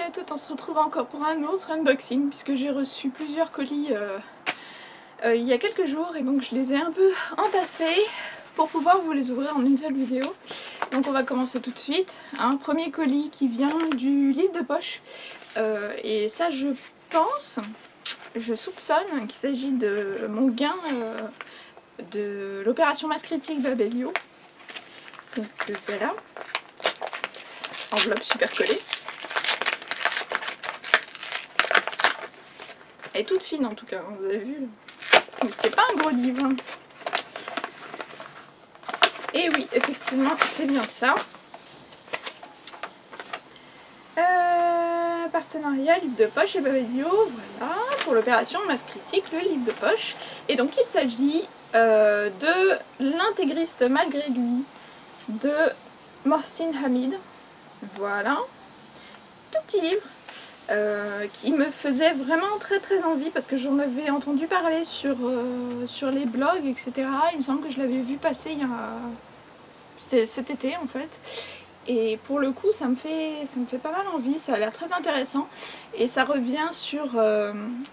à toutes, on se retrouve encore pour un autre unboxing puisque j'ai reçu plusieurs colis il y a quelques jours et donc je les ai un peu entassés pour pouvoir vous les ouvrir en une seule vidéo. Donc on va commencer tout de suite. Un premier colis qui vient du livre de poche et ça je pense, je soupçonne qu'il s'agit de mon gain de l'opération masse critique d'Abellio. Donc voilà, enveloppe super collée. Elle est toute fine en tout cas, vous avez vu. Donc c'est pas un gros livre. Et oui, effectivement, c'est bien ça. Partenariat livre de poche et Babelio, voilà, pour l'opération masse critique, le livre de poche. Et donc il s'agit de L'intégriste malgré lui de Mohsin Hamid. Voilà, tout petit livre. Qui me faisait vraiment très envie parce que j'en avais entendu parler sur les blogs, etc. Il me semble que je l'avais vu passer il y a... C'était cet été en fait. Et pour le coup ça me fait pas mal envie, ça a l'air très intéressant. Et ça revient sur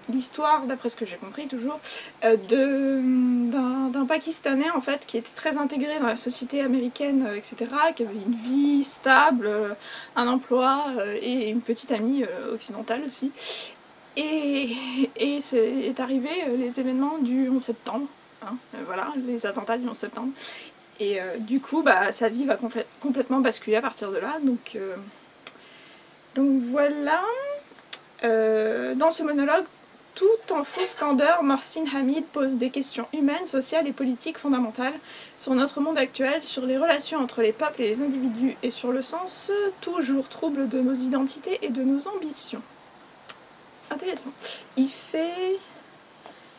l'histoire, d'après ce que j'ai compris toujours, d'un Pakistanais en fait qui était très intégré dans la société américaine, etc. Qui avait une vie stable, un emploi et une petite amie occidentale aussi. Et est arrivé les événements du 11 septembre, hein, voilà, les attentats du 11 septembre. Et du coup, bah, sa vie va complètement basculer à partir de là. Donc voilà. Dans ce monologue, tout en fausse candeur, Mohsin Hamid pose des questions humaines, sociales et politiques fondamentales sur notre monde actuel, sur les relations entre les peuples et les individus, et sur le sens toujours trouble de nos identités et de nos ambitions. Intéressant. Il fait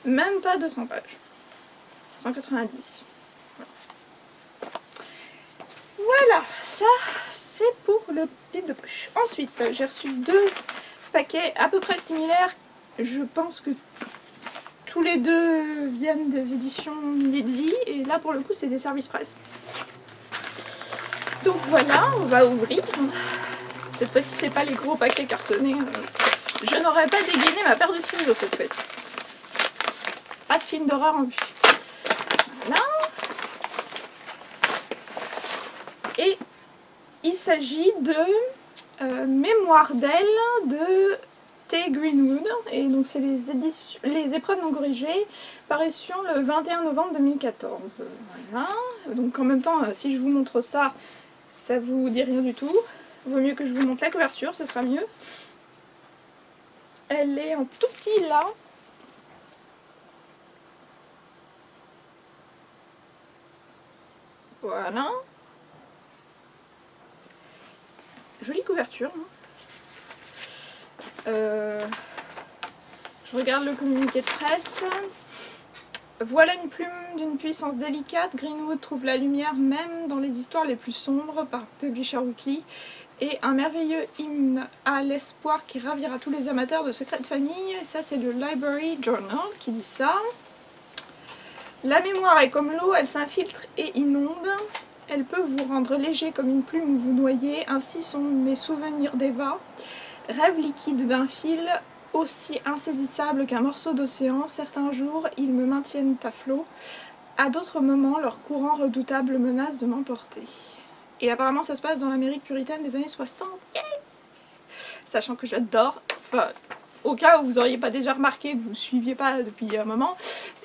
même pas 200 pages. 190. Voilà, ça c'est pour le livre de poche. Ensuite, j'ai reçu deux paquets à peu près similaires. Je pense que tous les deux viennent des éditions Milady et là pour le coup c'est des services presse. Donc voilà, on va ouvrir. Cette fois-ci c'est pas les gros paquets cartonnés. Je n'aurais pas dégainé ma paire de ciseaux cette fois-ci. Pas de film d'horreur en vue. Voilà. Et il s'agit de Mémoire d'elle de T. Greenwood. Et donc c'est les épreuves non corrigées, parution le 21 novembre 2014. Voilà. Donc en même temps, si je vous montre ça, ça vous dit rien du tout. Vaut mieux que je vous montre la couverture, ce sera mieux. Elle est en tout petit là. Voilà. Jolie couverture. Je regarde le communiqué de presse. Voilà une plume d'une puissance délicate. Greenwood trouve la lumière même dans les histoires les plus sombres par Publisher Weekly. Et un merveilleux hymne à l'espoir qui ravira tous les amateurs de secrets de famille. Et ça c'est le Library Journal qui dit ça. La mémoire est comme l'eau, elle s'infiltre et inonde. Elle peut vous rendre léger comme une plume ou vous noyer, ainsi sont mes souvenirs d'Eva. Rêve liquide d'un fil, aussi insaisissable qu'un morceau d'océan. Certains jours, ils me maintiennent à flot. À d'autres moments, leur courant redoutable menace de m'emporter. Et apparemment, ça se passe dans l'Amérique puritaine des années 60. Yeah, sachant que j'adore, enfin, au cas où vous n'auriez pas déjà remarqué, que vous ne suiviez pas depuis un moment,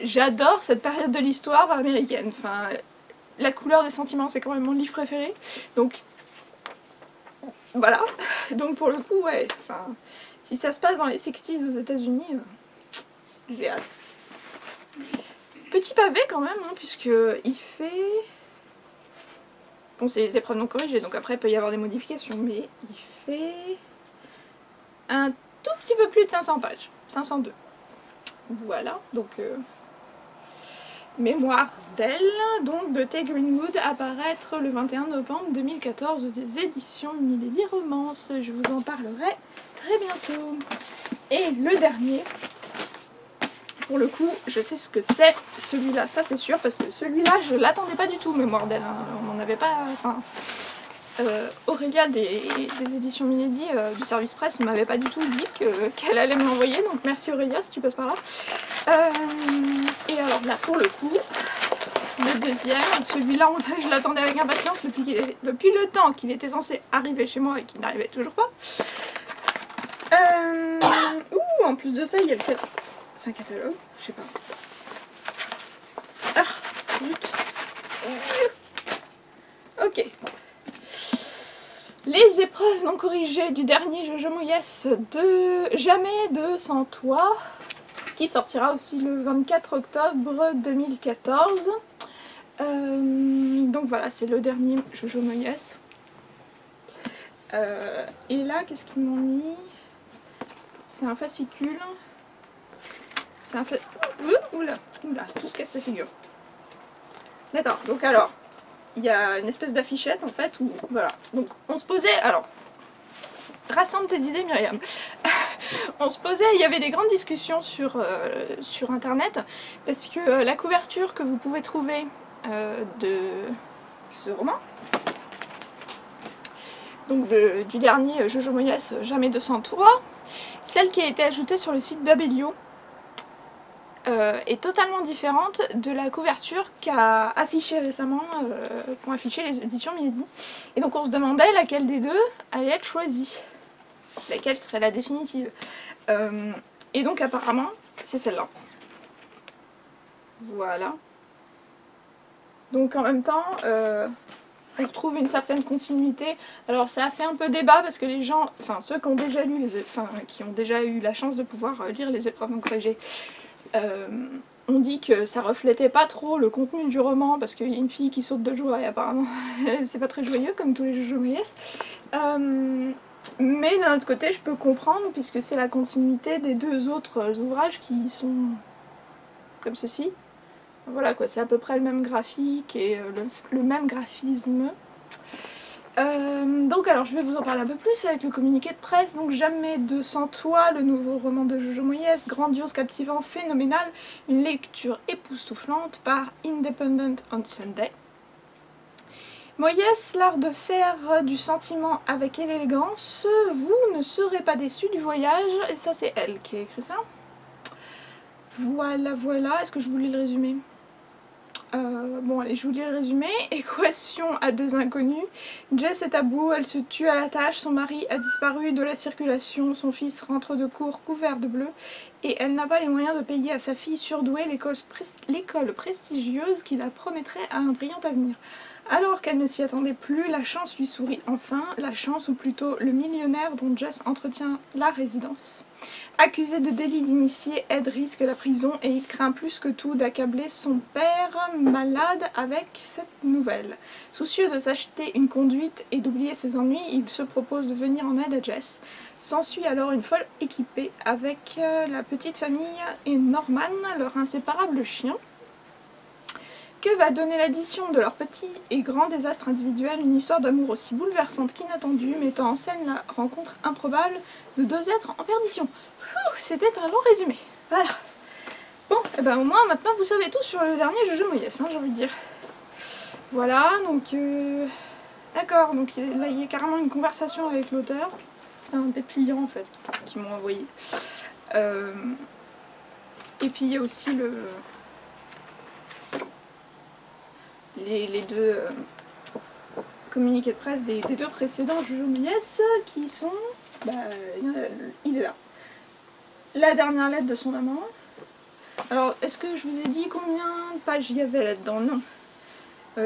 j'adore cette période de l'histoire américaine. Enfin, la couleur des sentiments, c'est quand même mon livre préféré. Donc, voilà. Donc pour le coup, ouais, enfin, si ça se passe dans les 60s aux États-Unis, j'ai hâte. Petit pavé quand même, hein, puisque il fait... Bon, c'est les épreuves non corrigées, donc après il peut y avoir des modifications, mais il fait un tout petit peu plus de 500 pages. 502. Voilà, donc... Mémoire d'elle, donc de T. Greenwood, apparaître le 21 novembre 2014 des éditions Milady Romance. Je vous en parlerai très bientôt. Et le dernier, pour le coup, je sais ce que c'est celui-là, ça c'est sûr, parce que celui-là, je l'attendais pas du tout, Mémoire d'elle. Hein. On n'en avait pas... Enfin, Aurélia des éditions Milady du service presse m'avait pas du tout dit qu'elle allait me l'envoyer, donc merci Aurélia si tu passes par là. Et alors là pour le coup, le deuxième, celui-là je l'attendais avec impatience depuis le temps qu'il était censé arriver chez moi et qu'il n'arrivait toujours pas. Ouh, en plus de ça il y a le catalogue. C'est un catalogue, je sais pas. Ah, zut. Ok. Les épreuves non corrigées du dernier Jojo Moyes de Jamais de Sans Toi, qui sortira aussi le 24 octobre 2014. Donc voilà, c'est le dernier Jojo Moyes. Et là, qu'est-ce qu'ils m'ont mis? C'est un fascicule. C'est un oula, tout se casse la figure. D'accord, donc alors, il y a une espèce d'affichette en fait, où voilà. Donc on se posait, alors, rassemble tes idées Myriam. On se posait, il y avait des grandes discussions sur internet, parce que la couverture que vous pouvez trouver de ce roman, donc du dernier Jojo Moyes, Jamais de Sans Toi, celle qui a été ajoutée sur le site Babelio, est totalement différente de la couverture qu'a affiché récemment, qu'ont affiché les éditions Milady. Et donc on se demandait laquelle des deux allait être choisie, laquelle serait la définitive. Et donc apparemment c'est celle-là. Voilà. Donc en même temps, on retrouve une certaine continuité. Alors ça a fait un peu débat parce que les gens, enfin ceux qui ont déjà lu qui ont déjà eu la chance de pouvoir lire les épreuves non corrigées, on dit que ça reflétait pas trop le contenu du roman parce qu'il y a une fille qui saute de joie et apparemment c'est pas très joyeux comme tous les Jojo Moyes. Mais d'un autre côté je peux comprendre puisque c'est la continuité des deux autres ouvrages qui sont comme ceci. Voilà quoi, c'est à peu près le même graphique et le même graphisme. Donc alors je vais vous en parler un peu plus avec le communiqué de presse. Donc Jamais de Sans Toi, le nouveau roman de Jojo Moyes, grandiose, captivant, phénoménal, une lecture époustouflante par Independent on Sunday. Moyes, l'art de faire du sentiment avec l'élégance, vous ne serez pas déçus du voyage, et ça c'est elle qui a écrit ça. Voilà, voilà, est-ce que je vous lis le résumé ? Bon allez, je vous lis le résumé. Équation à deux inconnus. Jess est à bout, elle se tue à la tâche, son mari a disparu de la circulation, son fils rentre de cours couvert de bleu et elle n'a pas les moyens de payer à sa fille surdouée l'école prestigieuse qui la promettrait à un brillant avenir. Alors qu'elle ne s'y attendait plus, la chance lui sourit enfin, la chance ou plutôt le millionnaire dont Jess entretient la résidence. Accusé de délit d'initié, Ed risque la prison et il craint plus que tout d'accabler son père malade avec cette nouvelle. Soucieux de s'acheter une conduite et d'oublier ses ennuis, il se propose de venir en aide à Jess. S'ensuit alors une folle équipée avec la petite famille et Norman, leur inséparable chien. Que va donner l'addition de leurs petits et grands désastres individuels, une histoire d'amour aussi bouleversante qu'inattendue, mettant en scène la rencontre improbable de deux êtres en perdition. C'était un long résumé. Voilà. Bon, et ben au moins maintenant vous savez tout sur le dernier Jojo Moyes, hein, j'ai envie de dire. Voilà, donc d'accord, donc là il y a carrément une conversation avec l'auteur. C'est un dépliant en fait qui m'ont envoyé. Et puis il y a aussi les deux communiqués de presse des deux précédents Jojo Moyes qui sont... Bah, il est là. La dernière lettre de son amant. Alors, est-ce que je vous ai dit combien de pages il y avait là-dedans? Non.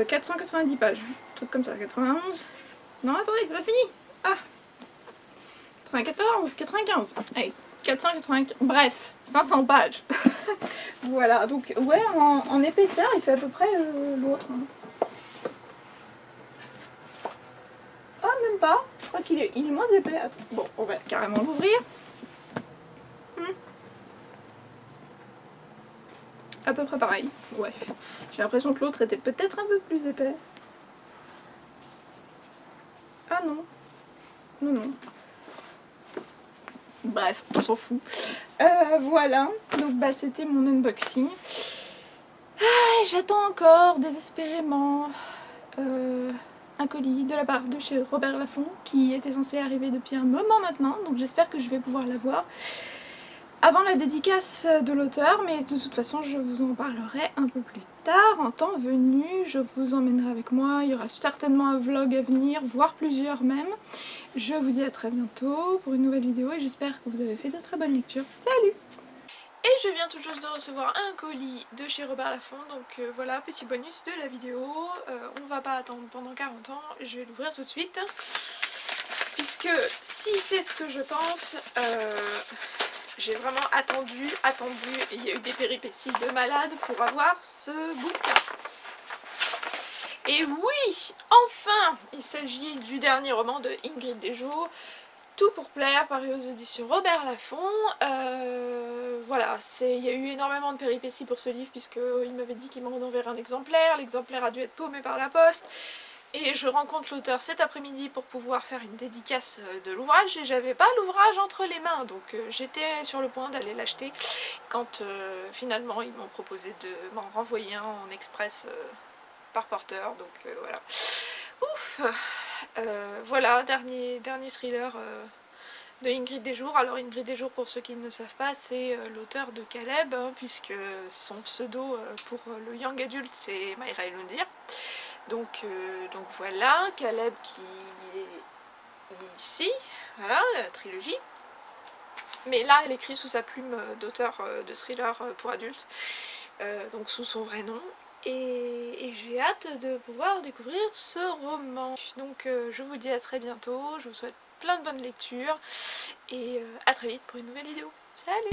490 pages. Un truc comme ça, 91. Non, attendez, c'est pas fini. Ah 94, 95. Allez, 495. Bref, 500 pages. Voilà, donc ouais, en épaisseur, il fait à peu près l'autre. Ah, même pas. Je crois qu'il est moins épais. Attends. Bon, on va carrément l'ouvrir. À peu près pareil. Ouais. J'ai l'impression que l'autre était peut-être un peu plus épais. Ah non. Non, non. Bref, on s'en fout. Voilà. Donc bah c'était mon unboxing. Ah, j'attends encore désespérément un colis de la part de chez Robert Laffont qui était censé arriver depuis un moment maintenant, donc j'espère que je vais pouvoir l'avoir avant la dédicace de l'auteur, mais de toute façon je vous en parlerai un peu plus tard, en temps venu. Je vous emmènerai avec moi, il y aura certainement un vlog à venir, voire plusieurs même. Je vous dis à très bientôt pour une nouvelle vidéo et j'espère que vous avez fait de très bonnes lectures. Salut! Et je viens tout juste de recevoir un colis de chez Robert Laffont, donc voilà, petit bonus de la vidéo. On va pas attendre pendant 40 ans, je vais l'ouvrir tout de suite. Puisque si c'est ce que je pense, j'ai vraiment attendu, et il y a eu des péripéties de malade pour avoir ce bouquin. Et oui, enfin, il s'agit du dernier roman de Ingrid Desjours, Tout pour plaire, paru aux éditions Robert Laffont. Voilà, il y a eu énormément de péripéties pour ce livre puisqu'il m'avait dit qu'il m'en enverrait un exemplaire. L'exemplaire a dû être paumé par la poste. Et je rencontre l'auteur cet après-midi pour pouvoir faire une dédicace de l'ouvrage et j'avais pas l'ouvrage entre les mains, donc j'étais sur le point d'aller l'acheter quand finalement ils m'ont proposé de m'en renvoyer un en express par porteur, donc voilà. Ouf! Voilà, dernier thriller de Ingrid Desjours. Alors Ingrid Desjours, pour ceux qui ne savent pas, c'est l'auteur de Caleb, hein, puisque son pseudo pour le young adulte c'est Mayra Elundir. Donc voilà, Caleb qui est ici, voilà, la trilogie. Mais là, elle écrit sous sa plume d'auteur de thriller pour adultes, donc sous son vrai nom. Et j'ai hâte de pouvoir découvrir ce roman. Donc je vous dis à très bientôt, je vous souhaite plein de bonnes lectures, et à très vite pour une nouvelle vidéo. Salut!